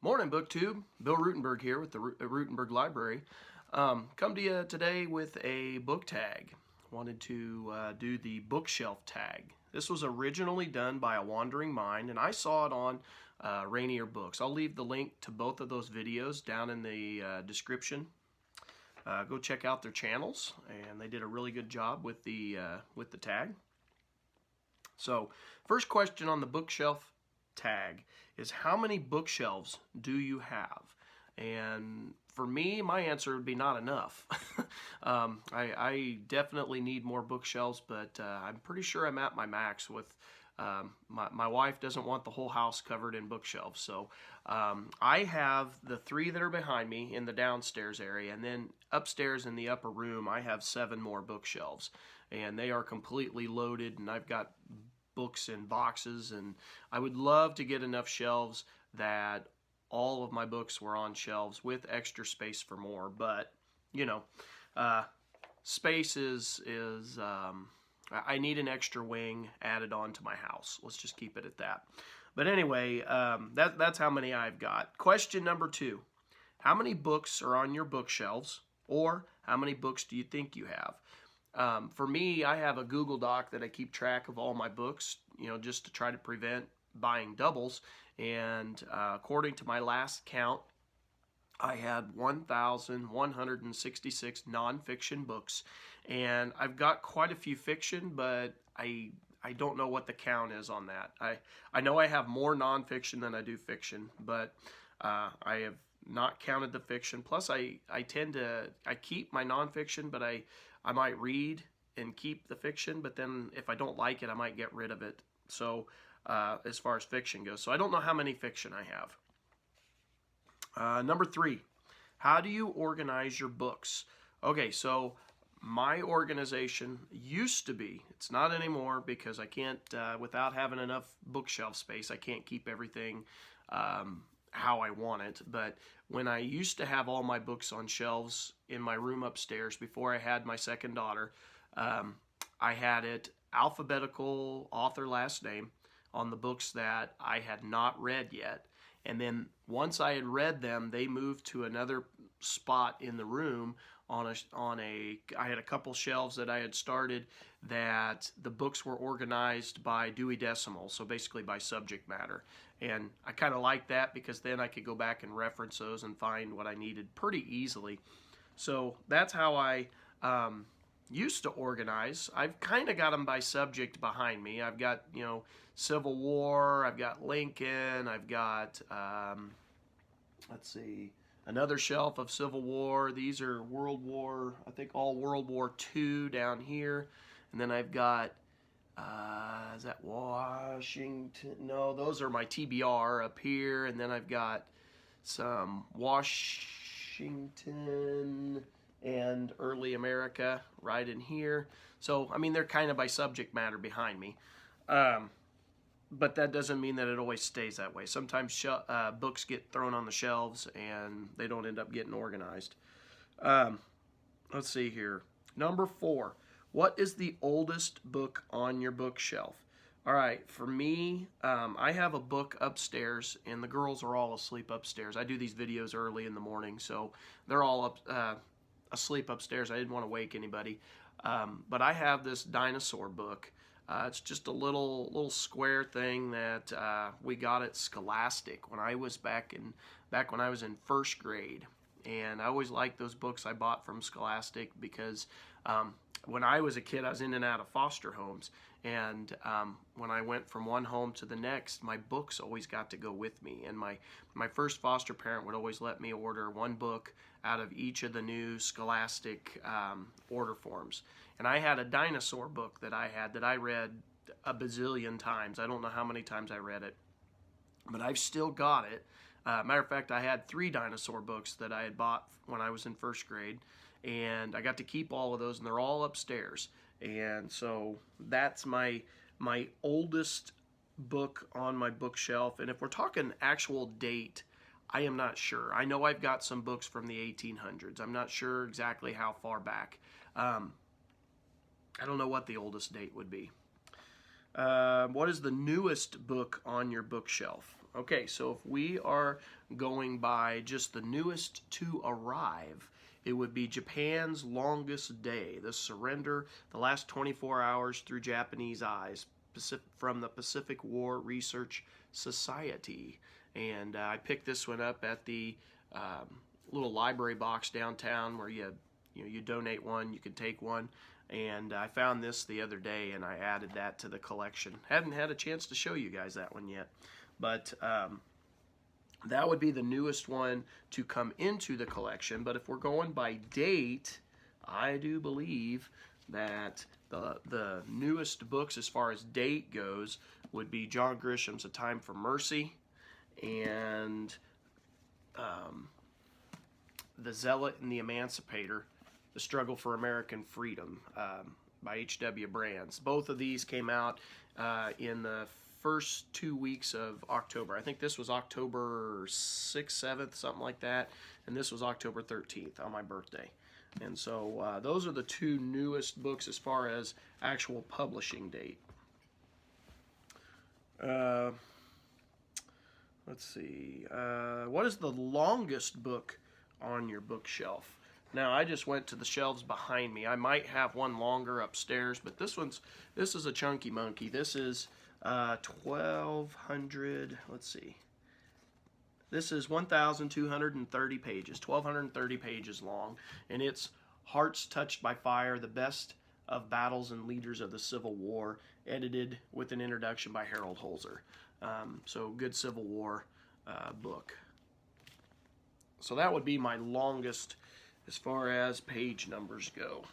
Morning, BookTube. Bill Ruttenberg here with the Ruttenberg Library. Come to you today with a book tag. Wanted to do the bookshelf tag. This was originally done by a wandering mind, and I saw it on Rainier Books. I'll leave the link to both of those videos down in the description. Go check out their channels, and they did a really good job with the tag. So, first question on the bookshelf tag is, how many bookshelves do you have? And for me, my answer would be not enough. I definitely need more bookshelves, but I'm pretty sure I'm at my max with my wife doesn't want the whole house covered in bookshelves. So I have the 3 that are behind me in the downstairs area, and then upstairs in the upper room I have 7 more bookshelves, and they are completely loaded, and I've got books in boxes, and I would love to get enough shelves that all of my books were on shelves with extra space for more. But you know, space is I need an extra wing added on to my house. Let's just keep it at that. But anyway, that's how many I've got. Question number 2: how many books are on your bookshelves, or how many books do you think you have? For me, I have a Google Doc that I keep track of all my books, just to try to prevent buying doubles. And according to my last count, I had 1,166 nonfiction books. And I've got quite a few fiction, but I don't know what the count is on that. I know I have more nonfiction than I do fiction, but I have not counted the fiction. Plus, I keep my nonfiction, but I might read and keep the fiction, but then if I don't like it, I might get rid of it. So as far as fiction goes. So I don't know how many fiction I have. Number 3, how do you organize your books? Okay, so my organization used to be, it's not anymore because I can't, without having enough bookshelf space, I can't keep everything how I want it. But when I used to have all my books on shelves in my room upstairs before I had my second daughter, I had it alphabetical author last name on the books that I had not read yet. And then once I had read them, they moved to another spot in the room I had a couple shelves that I had started that the books were organized by Dewey Decimal, so basically by subject matter. And I kind of like that because then I could go back and reference those and find what I needed pretty easily. So that's how I used to organize. I've kind of got them by subject behind me. I've got, Civil War, I've got Lincoln, I've got, let's see, another shelf of Civil War. These are World War, I think all World War II down here. And then I've got, is that Washington? No, those are my TBR up here. And then I've got some Washington and early America right in here. So, I mean, they're kind of by subject matter behind me. But that doesn't mean that it always stays that way. Sometimes books get thrown on the shelves and they don't end up getting organized. Let's see here. Number 4. What is the oldest book on your bookshelf? All right, for me, I have a book upstairs, and the girls are all asleep upstairs. I do these videos early in the morning, so they're all asleep upstairs. I didn't want to wake anybody. But I have this dinosaur book. It's just a little square thing that we got at Scholastic when I was back when I was in first grade. And I always liked those books I bought from Scholastic because when I was a kid, I was in and out of foster homes. And when I went from one home to the next, my books always got to go with me. And my first foster parent would always let me order one book out of each of the new Scholastic order forms. And I had a dinosaur book that I read a bazillion times. I don't know how many times I read it, but I've still got it. Matter of fact, I had 3 dinosaur books that I had bought when I was in first grade, and I got to keep all of those, and they're all upstairs. And so that's my oldest book on my bookshelf. And if we're talking actual date, I am not sure. I know I've got some books from the 1800s. I'm not sure exactly how far back. I don't know what the oldest date would be. What is the newest book on your bookshelf? Okay, so if we are going by just the newest to arrive, it would be Japan's Longest Day, the surrender, the last 24 hours through Japanese eyes, from the Pacific War Research Society. And I picked this one up at the little library box downtown where you donate one, you can take one. And I found this the other day, and I added that to the collection. Hadn't had a chance to show you guys that one yet, but that would be the newest one to come into the collection. But if we're going by date, I do believe that the newest books as far as date goes would be John Grisham's A Time for Mercy and The Zealot and the Emancipator, The Struggle for American Freedom by H.W. Brands. Both of these came out in the first 2 weeks of October. I think this was October 6th, 7th, something like that, and this was October 13th on my birthday. And so those are the two newest books as far as actual publishing date. Let's see. What is the longest book on your bookshelf? Now, I just went to the shelves behind me. I might have one longer upstairs, but this is a chunky monkey. This is 1,200, let's see. This is 1,230 pages, 1,230 pages long, and it's Hearts Touched by Fire, the best of battles and leaders of the Civil War, edited with an introduction by Harold Holzer. So good Civil War book. So that would be my longest as far as page numbers go.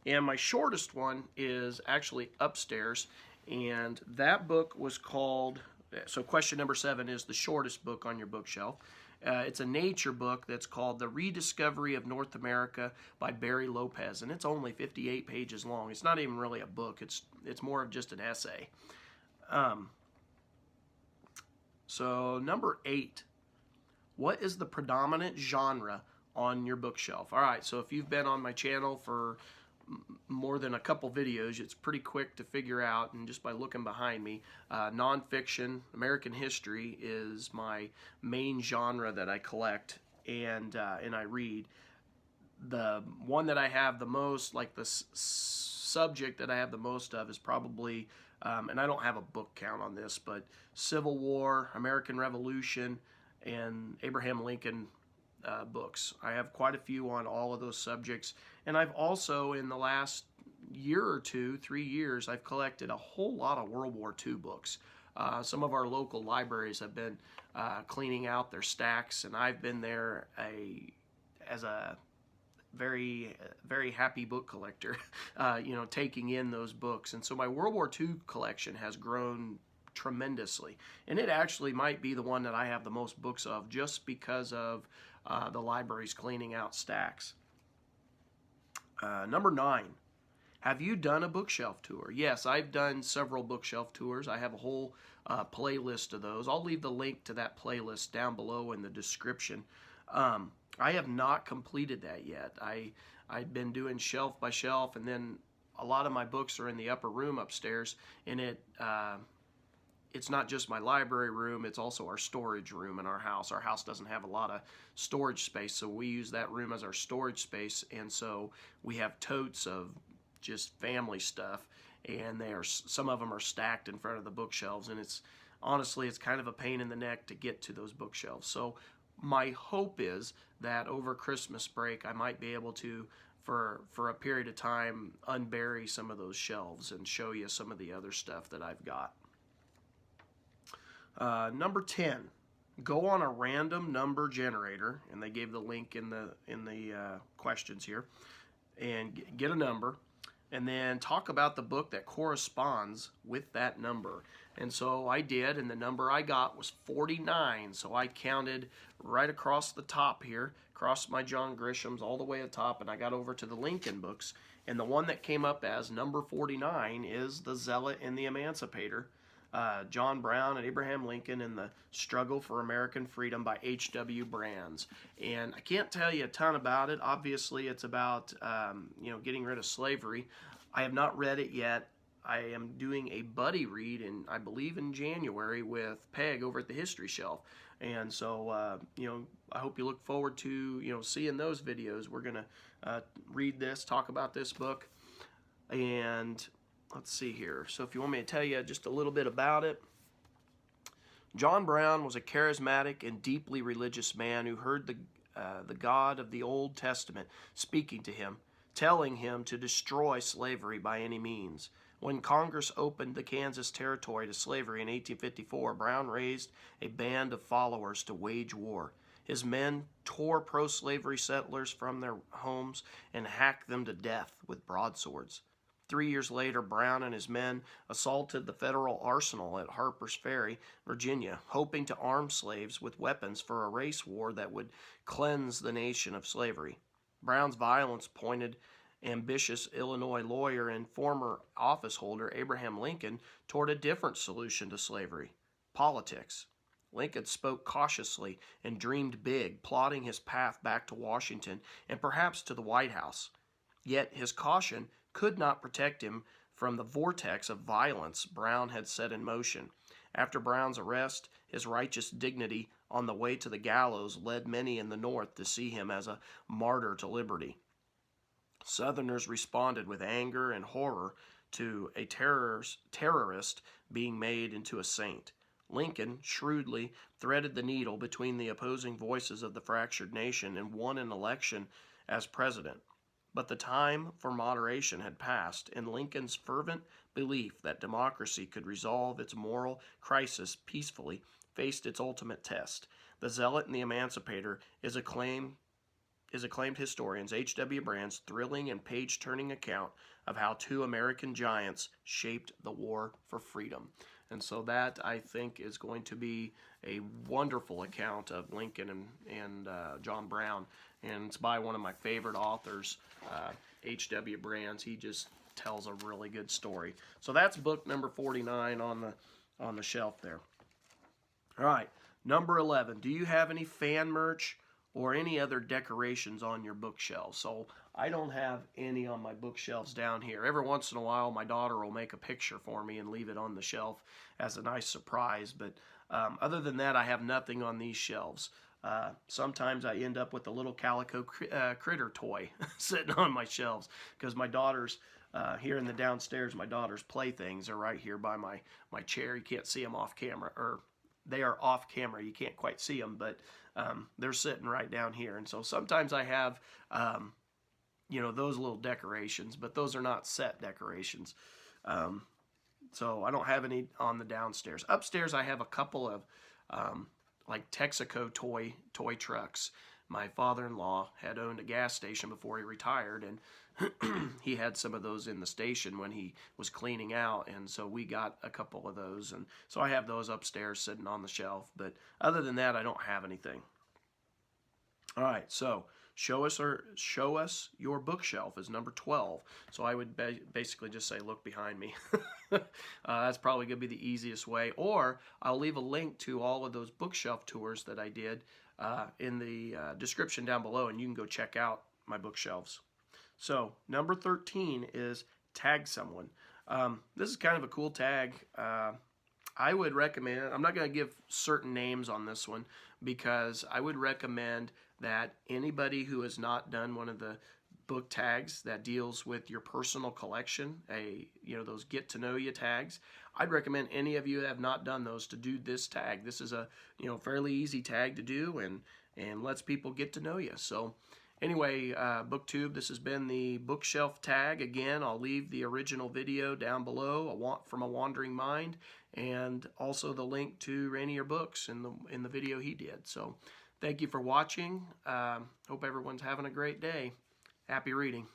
And my shortest one is actually upstairs, and that book was called, so question number 7 is the shortest book on your bookshelf. It's a nature book that's called The Rediscovery of North America by Barry Lopez, and it's only 58 pages long. It's not even really a book. It's more of just an essay. So number 8, what is the predominant genre on your bookshelf? All right, so if you've been on my channel for more than a couple videos, it's pretty quick to figure out, and just by looking behind me, nonfiction, American history is my main genre that I collect and I read. The one that I have the most, like the subject that I have the most of is probably, and I don't have a book count on this, but Civil War, American Revolution, and Abraham Lincoln books. I have quite a few on all of those subjects, and I've also, in the last year or two, 3 years, I've collected a whole lot of World War II books. Some of our local libraries have been cleaning out their stacks, and I've been there as a very happy book collector, taking in those books. And so my World War II collection has grown tremendously, and it actually might be the one that I have the most books of, just because of the library's cleaning out stacks. Number 9, have you done a bookshelf tour? Yes, I've done several bookshelf tours. I have a whole playlist of those. I'll leave the link to that playlist down below in the description. I have not completed that yet. I've been doing shelf by shelf, and then a lot of my books are in the upper room upstairs, and it's not just my library room, it's also our storage room in our house. Our house doesn't have a lot of storage space, so we use that room as our storage space, and so we have totes of just family stuff, and some of them are stacked in front of the bookshelves, and honestly, it's kind of a pain in the neck to get to those bookshelves. So my hope is that over Christmas break, I might be able to, for a period of time, unbury some of those shelves and show you some of the other stuff that I've got. Number 10, go on a random number generator, and they gave the link in the questions here, and get a number, and then talk about the book that corresponds with that number. And so I did, and the number I got was 49. So I counted right across the top here, across my John Grisham's all the way at the top, and I got over to the Lincoln books, and the one that came up as number 49 is The Zealot and the Emancipator, John Brown and Abraham Lincoln and the Struggle for American Freedom by H.W. Brands. And I can't tell you a ton about it. Obviously, it's about getting rid of slavery. I have not read it yet. I am doing a buddy read I believe in January with Peg over at the History Shelf. And so, I hope you look forward to, seeing those videos. We're going to read this, talk about this book. And let's see here. So if you want me to tell you just a little bit about it. John Brown was a charismatic and deeply religious man who heard the God of the Old Testament speaking to him, telling him to destroy slavery by any means. When Congress opened the Kansas Territory to slavery in 1854, Brown raised a band of followers to wage war. His men tore pro-slavery settlers from their homes and hacked them to death with broadswords. 3 years later, Brown and his men assaulted the federal arsenal at Harper's Ferry, Virginia, hoping to arm slaves with weapons for a race war that would cleanse the nation of slavery. Brown's violence pointed ambitious Illinois lawyer and former office holder Abraham Lincoln toward a different solution to slavery: politics. Lincoln spoke cautiously and dreamed big, plotting his path back to Washington and perhaps to the White House. Yet his caution could not protect him from the vortex of violence Brown had set in motion. After Brown's arrest, his righteous dignity on the way to the gallows led many in the North to see him as a martyr to liberty. Southerners responded with anger and horror to a terrorist being made into a saint. Lincoln shrewdly threaded the needle between the opposing voices of the fractured nation and won an election as president. But the time for moderation had passed, and Lincoln's fervent belief that democracy could resolve its moral crisis peacefully faced its ultimate test. The Zealot and the Emancipator is acclaimed historians H.W. Brand's thrilling and page-turning account of how two American giants shaped the war for freedom. And so that, I think, is going to be a wonderful account of Lincoln and John Brown. And it's by one of my favorite authors, H.W. Brands. He just tells a really good story. So that's book number 49 on the shelf there. All right, number 11. Do you have any fan merch or any other decorations on your bookshelves? So I don't have any on my bookshelves down here. Every once in a while, my daughter will make a picture for me and leave it on the shelf as a nice surprise. But other than that, I have nothing on these shelves. Sometimes I end up with a little calico critter toy sitting on my shelves because my daughter's here in the downstairs, my daughter's playthings are right here by my chair. You can't see them off camera, or they are off camera. You can't quite see them, but they're sitting right down here. And so sometimes I have, those little decorations, but those are not set decorations. So I don't have any on the downstairs. Upstairs, I have a couple of like Texaco toy trucks. My father-in-law had owned a gas station before he retired, and he had some of those in the station when he was cleaning out, and so we got a couple of those, and so I have those upstairs sitting on the shelf. But other than that, I don't have anything. All right, so show us your bookshelf is number 12. So I would basically just say, look behind me. That's probably going to be the easiest way. Or I'll leave a link to all of those bookshelf tours that I did in the description down below, and you can go check out my bookshelves. So number 13 is tag someone. This is kind of a cool tag. I would recommend, I'm not going to give certain names on this one, because I would recommend that anybody who has not done one of the book tags that deals with your personal collection, those get to know you tags, I'd recommend any of you that have not done those to do this tag. This is a fairly easy tag to do, and lets people get to know you. So anyway, BookTube, this has been the bookshelf tag. Again, I'll leave the original video down below, From a Wandering Mind, and also the link to Rainier Books in the video he did. So thank you for watching. Hope everyone's having a great day. Happy reading.